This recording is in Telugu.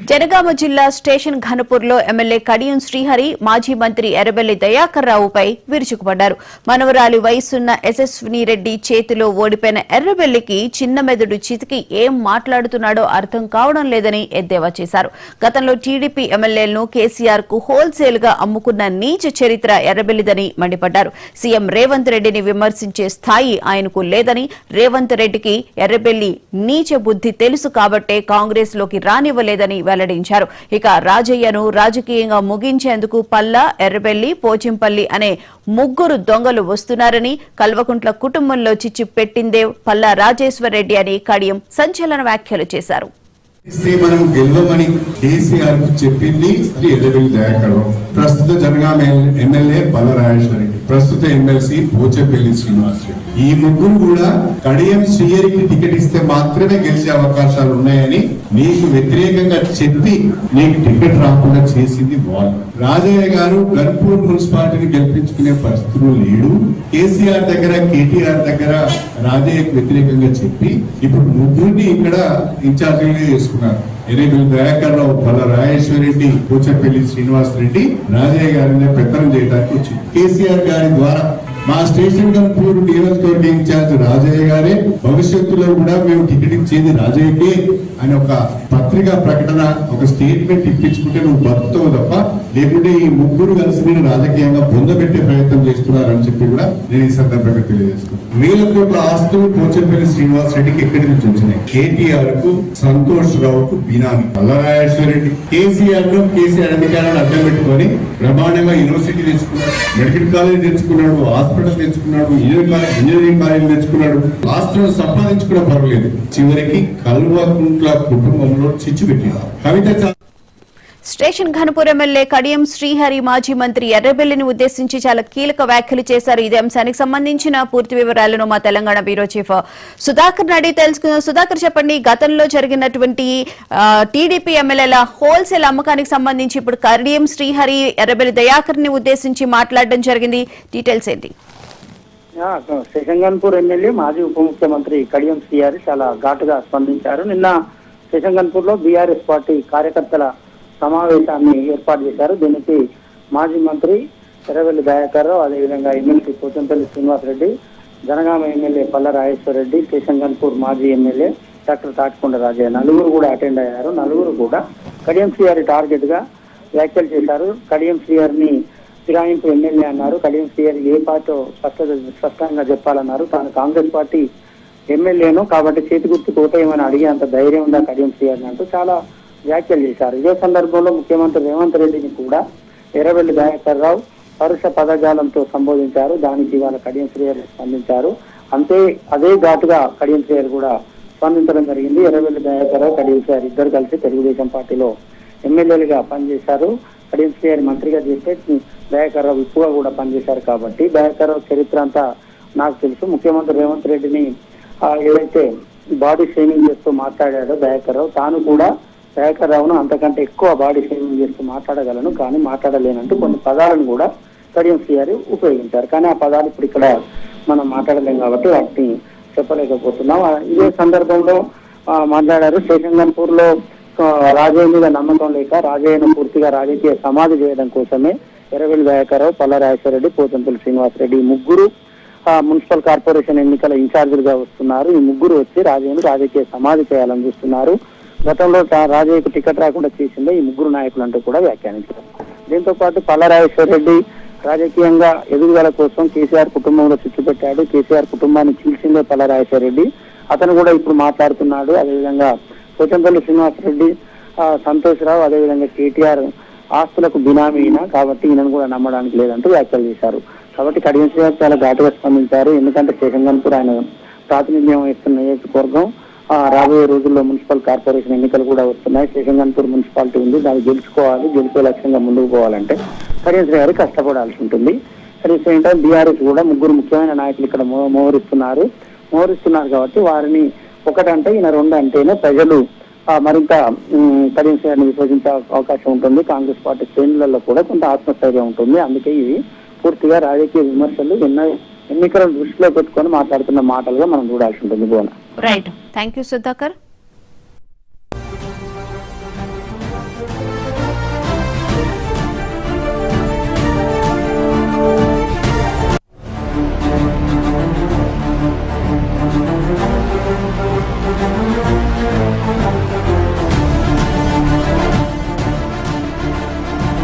జనగామ జిల్లా స్టేషన్ ఘనపూర్లో ఎమ్మెల్యే కడియం శ్రీహరి మాజీ మంత్రి ఎర్రబెల్లి దయాకర్ రావుపై విరుచుకుపడ్డారు. మనవరాలి వయసున్న యశస్విని రెడ్డి చేతిలో ఓడిపోయిన ఎర్రబెల్లికి చిన్న మెదడు చితికి ఏం మాట్లాడుతున్నాడో అర్థం కావడం లేదని ఎద్దేవా చేశారు. గతంలో టీడీపీ ఎమ్మెల్యేలను కేసీఆర్ కు హోల్సేల్ గా అమ్ముకున్న నీచ చరిత్ర ఎర్రబెల్లిదని మండిపడ్డారు. సీఎం రేవంత్ రెడ్డిని విమర్శించే స్థాయి ఆయనకు లేదని, రేవంత్ రెడ్డికి ఎర్రబెల్లి నీచ బుద్ధి తెలుసు కాబట్టే కాంగ్రెస్ లోకి రానివ్వలేదని వెల్లడించారు. ఇక రాజయ్యను రాజకీయంగా ముగించేందుకు పల్లా, ఎర్రబెల్లి, పోచింపల్లి అనే ముగ్గురు దొంగలు వస్తున్నారని, కల్వకుంట్ల కుటుంబంలో చిచ్చు పెట్టిందే పల్లా రాజేశ్వర్ రెడ్డి అని కడియం సంచలన వ్యాఖ్యలు చేశారు. మనం గెలవమని కేసీఆర్ కు చెప్పింది ఎర్రబెల్లి దయాకర్ రావు, ప్రస్తుత జనగామ ఎమ్మెల్యే పల్లా రాజేశ్వర్ రెడ్డి, ప్రస్తుత ఎమ్మెల్సీ పోచంపల్లి శ్రీనివాస్ రెడ్డి. ఈ ముగ్గురు కూడా కడియం శ్రీహరికి టికెట్ ఇస్తే మాత్రమే గెలిచే అవకాశాలు ఉన్నాయని నీకు వ్యతిరేకంగా చెప్పి నీకు టికెట్ రాకుండా చేసింది వాళ్ళు. రాజయ్య గారు గన్పూర్ మున్సిపాలిటీని గెలిపించుకునే పరిస్థితులు లేడు. కేసీఆర్ దగ్గర, కేటీఆర్ దగ్గర రాజయ్యకు వ్యతిరేకంగా చెప్పి ఇప్పుడు ముగ్గురిని ఇక్కడ ఇన్ఛార్జీలుగా చేసుకున్నారు. ఎర్రబెల్లి దయాకర్ రావు, పల్లా రాజేశ్వర్ రెడ్డి, పోచంపల్లి శ్రీనివాస్ రెడ్డి రాజయ్య గారిని పెత్తనం చేయడానికి వచ్చింది. కేసీఆర్ గారి ద్వారా మా స్టేషన్ గన్పూర్ నియోజకవర్గ ఇన్ఛార్జ్ రాజయ్య గారే భవిష్యత్తులో కూడా మేము టికెట్ ఇచ్చేది రాజయ్యకే అని ఒక పత్రికా ప్రకటన, ఒక స్టేట్మెంట్ ఇప్పించుకుంటే నువ్వు బతుకుతావు తప్ప, లేకుంటే ఈ ముగ్గురు కలిసి నేను రాజకీయంగా పొందబెట్టే ప్రయత్నం చేస్తున్నారని చెప్పి కూడా నేను ఈ సందర్భంగా తెలియజేస్తున్నాను. వేల కోట్ల ఆస్తులు పోచంపల్లి శ్రీనివాస్ రెడ్డికి ఎక్కడి నుంచి వచ్చినాయి? కేటీఆర్ కు, సంతోష్ రావుకు బినామీ పల్లా రాజేశ్వర్ రెడ్డి. కేసీఆర్ అధికారాన్ని అడ్డం పెట్టుకొని బ్రహ్మాండంగా యూనివర్సిటీ తెచ్చుకున్నాడు, మెడికల్ కాలేజ్ తెచ్చుకున్నాడు, హాస్పిటల్ తెచ్చుకున్నాడు, ఇంజనీరింగ్ కాలేజ్ తెచ్చుకున్నాడు. ఆస్తులను సంపాదించుకున్న పర్వాలేదు, చివరికి కల్వకుంట్ల కుటుంబంలో చిచ్చు పెట్టినారు. కవిత స్టేషన్ ఘనపూర్ ఎమ్మెల్యే కడియం శ్రీహరి మాజీ మంత్రి ఎర్రబెల్లిని ఉద్దేశించి చాలా కీలక వ్యాఖ్యలు చేశారు. ఇదే అంశానికి సంబంధించిన పూర్తి వివరాలను మా తెలంగాణ బ్యూరో చీఫ్ సుధాకర్ అడిగి తెలుసుకుందాం. సుధాకర్, చెప్పండి, గతంలో జరిగినటువంటి టీడీపీ ఎమ్మెల్యేల హోల్సేల్ అమ్మకానికి సంబంధించి ఇప్పుడు కడియం శ్రీహరి ఎర్రబెల్లి దయాకర్ ని ఉద్దేశించి మాట్లాడడం జరిగింది. డీటెయిల్స్ ఏంటి? స్టేషన్ ఘనపూర్ ఎమ్మెల్యే మాజీ ఉప ముఖ్యమంత్రి కడియం శ్రీహరి చాలా ఘాటుగా స్పందించారు. నిన్న స్టేషన్ ఘనపూర్ లో బీఆర్ఎస్ పార్టీ కార్యకర్తల సమావేశాన్ని ఏర్పాటు చేశారు. దీనికి మాజీ మంత్రి ఎర్రబెల్లి దయాకర్ రావు, అదేవిధంగా MLC Pochampally Srinivas Reddy, Jangaon MLA Palla Rajeshwar Reddy, station Ghanpur మాజీ ఎమ్మెల్యే డాక్టర్ తాటికొండ రాజయ్య నలుగురు కూడా అటెండ్ అయ్యారు. నలుగురు కూడా కడియం శ్రీహరి టార్గెట్ గా వ్యాఖ్యలు చేశారు. కడియం శ్రీహరిని ఫిరాయింపు ఎమ్మెల్యే అన్నారు. కడియం శ్రీహరి ఏ పార్టీ స్పష్టంగా చెప్పాలన్నారు. తాను కాంగ్రెస్ పార్టీ ఎమ్మెల్యేను కాబట్టి చేతి గుర్తు కోటేయమని అడిగే అంత ధైర్యం ఉందా కడియం శ్రీహరిని అంటూ చాలా వ్యాఖ్యలు చేశారు. ఇదే సందర్భంలో ముఖ్యమంత్రి రేవంత్ రెడ్డిని కూడా ఎర్రబెల్లి దయాకర్ రావు పరుష పదజాలంతో సంబోధించారు. దానికి ఇవాళ కడియం శ్రీహరి స్పందించారు. అదే ఘాటుగా కడియం శ్రీహరి కూడా స్పందించడం జరిగింది. ఎర్రబెల్లి దయాకర్ రావు, కడియం శ్రీహరి ఇద్దరు కలిసి తెలుగుదేశం పార్టీలో ఎమ్మెల్యేలుగా పనిచేశారు. కడియం శ్రీహరి మంత్రిగా చేస్తే దయాకర్ రావు ఎక్కువగా కూడా పనిచేశారు. కాబట్టి దయాకర్ రావు చరిత్ర అంతా నాకు తెలుసు. ముఖ్యమంత్రి రేవంత్ రెడ్డిని ఏదైతే బాడీ షేమింగ్ చేస్తూ మాట్లాడాడో దయాకర్ రావు, తాను కూడా దయాకర్ రావును అంతకంటే ఎక్కువ బాడీ షేమింగ్ చేస్తూ మాట్లాడగలను, కానీ మాట్లాడలేనంటూ కొన్ని పదాలను కూడా కడియం శ్రీహరి ఉపయోగించారు. కానీ ఆ పదాలు ఇప్పుడు ఇక్కడ మనం మాట్లాడలేం కాబట్టి వాటిని చెప్పలేకపోతున్నాం. ఇదే సందర్భంలో మాట్లాడారు. స్టేషన్ ఘనపూర్ లో రాజయ్య మీద నమ్మకం లేక రాజయ్యను పూర్తిగా రాజకీయ సమాధి చేయడం కోసమే ఎర్రబెల్లి దయాకర్ రావు, పల్లా రాజేశ్వర రెడ్డి, పోచంపల్లి శ్రీనివాస్ రెడ్డి ముగ్గురు మున్సిపల్ కార్పొరేషన్ ఎన్నికల ఇన్ఛార్జీలుగా వస్తున్నారు. ఈ ముగ్గురు వచ్చి రాజయ్యను రాజకీయ సమాధి చేయాలని చూస్తున్నారు. గతంలో రాజయ్యకు టికెట్ రాకుండా చేసిందే ఈ ముగ్గురు నాయకులు అంటూ కూడా వ్యాఖ్యానించారు. దీంతో పాటు పల్లా రాజేశ్వర రెడ్డి రాజకీయంగా ఎదుగుదల కోసం కేసీఆర్ కుటుంబంలో చిచ్చు పెట్టాడు. కేసీఆర్ కుటుంబాన్ని చీల్చిందే పల్లా రాజేశ్వర రెడ్డి. అతను కూడా ఇప్పుడు మాట్లాడుతున్నాడు. అదేవిధంగా పోచంపల్లి శ్రీనివాస్ రెడ్డి, సంతోష్ రావు, అదేవిధంగా కేటీఆర్ ఆస్తులకు బినామీ అయినా కాబట్టి ఈయనను కూడా నమ్మడానికి లేదంటూ వ్యాఖ్యలు చేశారు. కాబట్టి కడియం శ్రీహరి చాలా ఘాటుగా స్పందించారు. ఎందుకంటే స్టేషన్ ఘనపూర్ ఆయన ప్రాతినిధ్యం వహిస్తున్న నియోజకవర్గం. రాబోయే రోజుల్లో మున్సిపల్ కార్పొరేషన్ ఎన్నికలు కూడా వస్తున్నాయి. స్టేషన్ ఘనపూర్ మున్సిపాలిటీ ఉంది, దాన్ని గెలుచుకోవాలి. గెలిచే లక్ష్యంగా ముందుకు పోవాలంటే కడియం శ్రీహరి కష్టపడాల్సి ఉంటుంది. ఏంటంటే బీఆర్ఎస్ కూడా ముగ్గురు ముఖ్యమైన నాయకులు ఇక్కడ మోహరిస్తున్నారు కాబట్టి వారిని ఒకటంటే ఈయన రెండు అంటేనే ప్రజలు మరింత కడియం శ్రీహరిని విభజించే అవకాశం ఉంటుంది. కాంగ్రెస్ పార్టీ శ్రేణులలో కూడా కొంత ఆత్మస్థైర్యం ఉంటుంది. అందుకే ఇవి పూర్తిగా రాజకీయ విమర్శలు ఎన్నికలను దృష్టిలో పెట్టుకొని మాట్లాడుతున్న మాటలుగా మనం చూడాల్సి ఉంటుంది. Right, thank you Sudhakar.